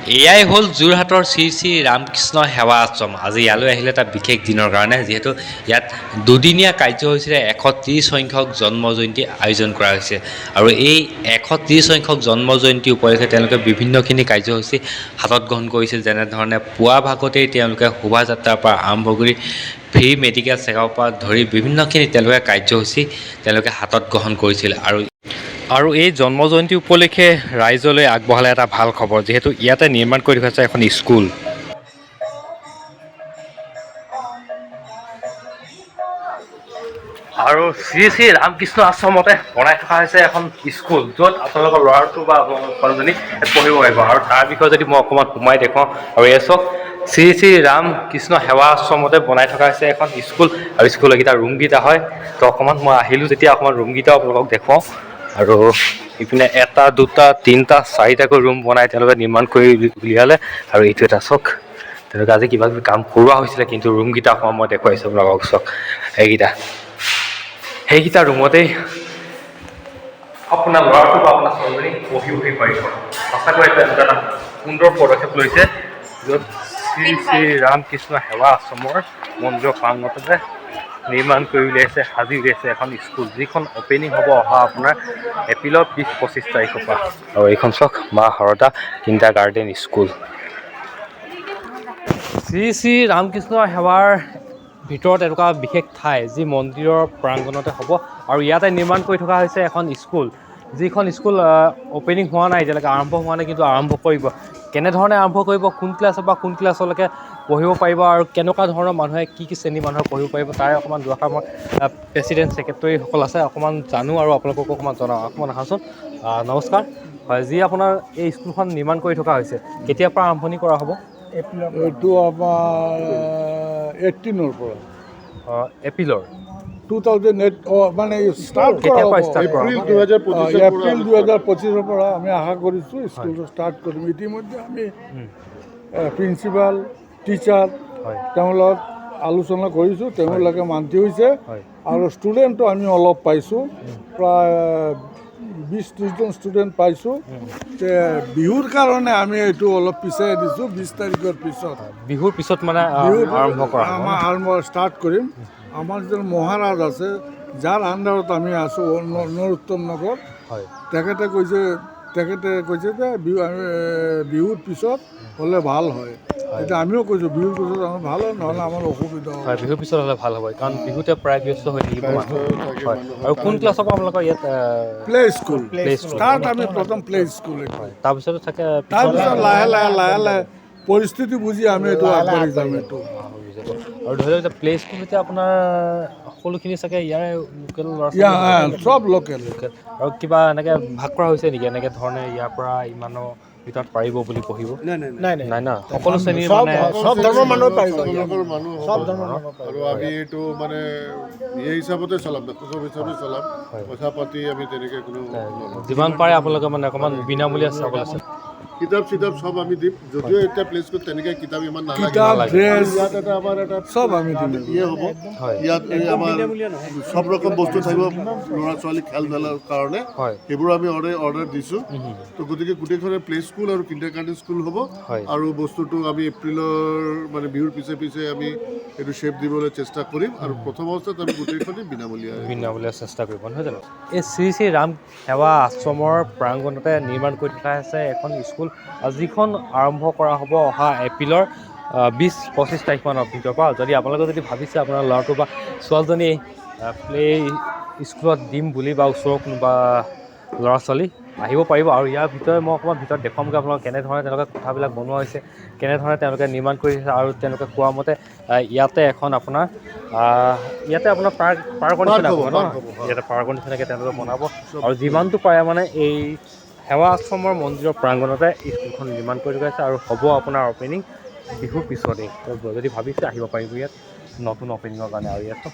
এয়াই হ'ল যোৰহাটৰ শ্ৰী শ্ৰী ৰামকৃষ্ণ সেৱা আশ্ৰম। আজি ইয়ালৈ আহিলে এটা বিশেষ দিনৰ কাৰণে, যিহেতু ইয়াত দুদিনীয়া কাৰ্যসূচীৰে 130 সংখ্যক জন্ম জয়ন্তী আয়োজন কৰা হৈছে। আৰু এই 130 সংখ্যক জন্ম জয়ন্তী উপলক্ষে তেওঁলোকে বিভিন্নখিনি কাৰ্যসূচী হাতত গ্ৰহণ কৰিছিল। যেনেধৰণে পুৱা ভাগতেই তেওঁলোকে শোভাযাত্ৰাৰ পৰা আৰম্ভ কৰি ফ্ৰী মেডিকেল চেকআপৰ পৰা ধৰি বিভিন্নখিনি তেওঁলোকে হাতত গ্ৰহণ কৰিছিল। আৰু এই জন্ম জয়ন্তী উপলক্ষে ৰাইজলৈ আগবঢ়ালে এটা ভাল খবৰ, যিহেতু ইয়াতে নিৰ্মাণ কৰি থকা হৈছে এখন স্কুল। আৰু শ্ৰী শ্ৰী ৰামকৃষ্ণ আশ্ৰমতে বনাই থকা হৈছে এখন স্কুল, য'ত আপোনালোকৰ ল'ৰাটো বা আপোনালোকৰ ছোৱালীজনী পঢ়িব পাৰিব। আৰু তাৰ বিষয়ে যদি মই অকণমান সোমাই দেখুৱাওঁ, আৰু এই চব শ্ৰী শ্ৰী ৰামকৃষ্ণ সেৱা আশ্ৰমতে বনাই থকা হৈছে এখন স্কুল। আৰু স্কুলকেইটা ৰুমকেইটা হয়, তো অকণমান মই আহিলোঁ যেতিয়া অকণমান ৰুমকেইটাও আপোনালোকক দেখুৱাওঁ। আৰু ইপিনে 1, 2, 3, 4টাকৈ ৰুম বনাই তেওঁলোকে নিৰ্মাণ কৰি উলিয়ালে। আৰু এইটো এটা চক, তেওঁলোকে আজি কিবা কিবি কাম কৰোৱা হৈছিলে, কিন্তু ৰুমকেইটা অকণমান মই দেখুৱাইছোঁ আপোনালোকক। চক সেইকেইটা ৰুমতেই আপোনাৰ ল'ৰাটো বা আপোনাৰ ছোৱালীজনী পঢ়ি পাৰিব। সঁচাকৈ এটা সুন্দৰ পদক্ষেপ লৈছে, য'ত শ্ৰী শ্ৰী ৰামকৃষ্ণ সেৱা আশ্ৰমৰ মন্দিৰৰ প্ৰাংগণতে নিৰ্মাণ কৰি উলিয়াইছে, সাজি উলিয়াইছে এখন স্কুল, যিখন অপেনিং হ'ব অহা আপোনাৰ এপ্ৰিলৰ 20-25 তাৰিখৰ পৰা। আৰু এইখন চক মা শাৰদা কিণ্ডাৰগাৰ্টেন স্কুল। শ্ৰী শ্ৰী ৰামকৃষ্ণ সেৱাৰ ভিতৰত এনেকুৱা বিশেষ ঠাই, যি মন্দিৰৰ প্ৰাংগণতে হ'ব। আৰু ইয়াতে নিৰ্মাণ কৰি থকা হৈছে এখন স্কুল, যিখন স্কুল অপেনিং হোৱা নাই এতিয়ালৈকে, আৰম্ভ হোৱা নাই, কিন্তু আৰম্ভ কৰিব। কেনেধৰণে আৰম্ভ কৰিব, কোন ক্লাছৰ পৰা কোন ক্লাছলৈকে পঢ়িব পাৰিব, আৰু কেনেকুৱা ধৰণৰ মানুহে কি শ্ৰেণীৰ মানুহে পঢ়িব পাৰিব, তাৰে অকণমান দুআষাৰ মই প্ৰেছিডেণ্ট ছেক্ৰেটৰীসকল আছে অকণমান জানো আৰু আপোনালোকক অকণমান জনাওঁ। অকণমান আহাচোন। নমস্কাৰ। হয়, যি আপোনাৰ এই স্কুলখন নিৰ্মাণ কৰি থকা হৈছে, কেতিয়াৰ পৰা আৰম্ভণি কৰা হ'ব? এইটো আমাৰ 18ৰ পৰা। এপ্ৰিলৰ 2008 মানে ষ্টাৰ্ট কৰা কেতিয়াৰ হ'ব। পৰা ষ্টাৰ্ট কৰা হ'ব? এপ্ৰিল 2025ৰ পৰা আমি আশা কৰিছোঁ স্কুলটো ষ্টাৰ্ট কৰিম। ইতিমধ্যে আমি প্ৰিন্সিপাল, টিচাৰ তেওঁলোক আলোচনা কৰিছোঁ, তেওঁলোকে মান্তি হৈছে। আৰু ষ্টুডেণ্টটো আমি অলপ পাইছোঁ, প্ৰায় 20-30জন ষ্টুডেণ্ট পাইছোঁ। বিহুৰ কাৰণে আমি এইটো অলপ পিছাই দিছোঁ, 20 তাৰিখৰ পিছত। বিহুৰ পিছত মানে আৰম্ভ কৰা আমাৰ আৰম্ভ ষ্টাৰ্ট কৰিম। আমাৰ যিজন মহাৰাজ আছে, যাৰ আণ্ডাৰত আমি আছোঁ, নৰোত্তম নগৰ, তেখেতে কৈছে যে বিহুৰ পিছত হ'লে ভাল হয়। এতিয়া আমিও কৈছোঁ বিহুৰ পিছত আমাৰ ভাল হয়, নহ'লে আমাৰ অসুবিধা হয়। বিহুৰ পিছত হ'লে ভাল হ'ব, কাৰণ বিহুতে প্ৰায় ব্যস্ত হৈ থাকিব মানুহ। হয়, আৰু কোন ক্লাছৰ পৰা আপোনালোকৰ ইয়াত প্লে স্কুল ষ্টাৰ্ট আমি প্ৰথম প্লে স্কুল, তাৰপিছতো থাকে, তাৰপিছত লাহে লাহে পৰিস্থিতি বুজি আমি এইটো আগবাঢ়ি যাম। এইটো আৰু ধৰি লওক এতিয়া প্লে স্কুল এতিয়া আপোনাৰ সকলোখিনি চাগে ইয়াৰে লোকেল ল'ৰা চব লোকেল। আৰু কিবা এনেকৈ ভাগ কৰা হৈছে নেকি, এনেকৈ ধৰণে ইয়াৰ পৰা ইমানৰ ভিতৰত পাৰিব বুলি পঢ়িব? নাই না, সকলো শ্ৰেণীৰ চব ধৰ্মৰ মানুহ পাৰিব। আৰু আমি এইটো মানে এই হিচাপতে চলাম, উৎসৱ হিচাপে চলাম। পইচা পাতি আমি তেনেকৈ কোনো যিমান পাৰে আপোনালোকে মানে অকণমান বিনামূলীয়া চাবলৈ আছে। কিতাপ চব আমি দিম, যদিও এতিয়া প্লে স্কুল তেনেকৈ কিতাপ ইমান নালাগে। ইয়াত এটা আমাৰ এটা চব আমি দিম। হ'ব, ইয়াত আমাৰ চব ৰকম বস্তু থাকিব ল'ৰা ছোৱালী খেল ধূলাৰ কাৰণে, সেইবোৰ আমি অৰ্ডাৰ দিছোঁ। তো গতিকে গোটেইখনে প্লে স্কুল আৰু কিণ্ডাৰগাৰ্টেন স্কুল হ'ব। আৰু বস্তুটো আমি এপ্ৰিলৰ মানে বিহুৰ পিছে আমি এইটো শ্বেপ দিবলৈ চেষ্টা কৰিম। আৰু প্ৰথম অৱস্থাত আমি গোটেইখনে বিনামূলীয়া চেষ্টা কৰিব, নহয় জানো? এই শ্ৰী শ্ৰী ৰাম সেৱা আশ্ৰমৰ প্ৰাংগণতে নিৰ্মাণ কৰি থকা হৈছে এখন স্কুল, যিখন আৰম্ভ কৰা হ'ব অহা এপ্ৰিলৰ 20-25 তাৰিখমানৰ ভিতৰৰ পৰা। যদি আপোনালোকে যদি ভাবিছে আপোনাৰ ল'ৰাটো বা ছোৱালীজনী প্লে স্কুলত দিম বুলি, বা ওচৰৰ কোনোবা ল'ৰা ছোৱালী আহিব পাৰিব। আৰু ইয়াৰ ভিতৰত মই অকণমান ভিতৰত দেখুৱামগৈ আপোনালোকক, কেনেধৰণে তেওঁলোকে কোঠাবিলাক বনোৱা হৈছে, কেনেধৰণে তেওঁলোকে নিৰ্মাণ কৰি আছে। আৰু তেওঁলোকে কোৱা মতে ইয়াতে এখন আপোনাৰ পাৰ্কৰ নিচিনা হ'ব ন, ইয়াতে পাৰ্কৰ নিচিনাকৈ তেওঁলোকে বনাব। আৰু যিমানটো পাৰে মানে এই সেৱা আশ্ৰমৰ মন্দিৰৰ প্ৰাংগণতে স্কুলখন নিৰ্মাণ কৰি থকা হৈছে। আৰু হ'ব আপোনাৰ অপেনিং বিহুৰ পিছতেই। যদি ভাবিছে আহিব পাৰিব ইয়াত নতুন অপেনিঙৰ কাৰণে। আৰু ইয়াত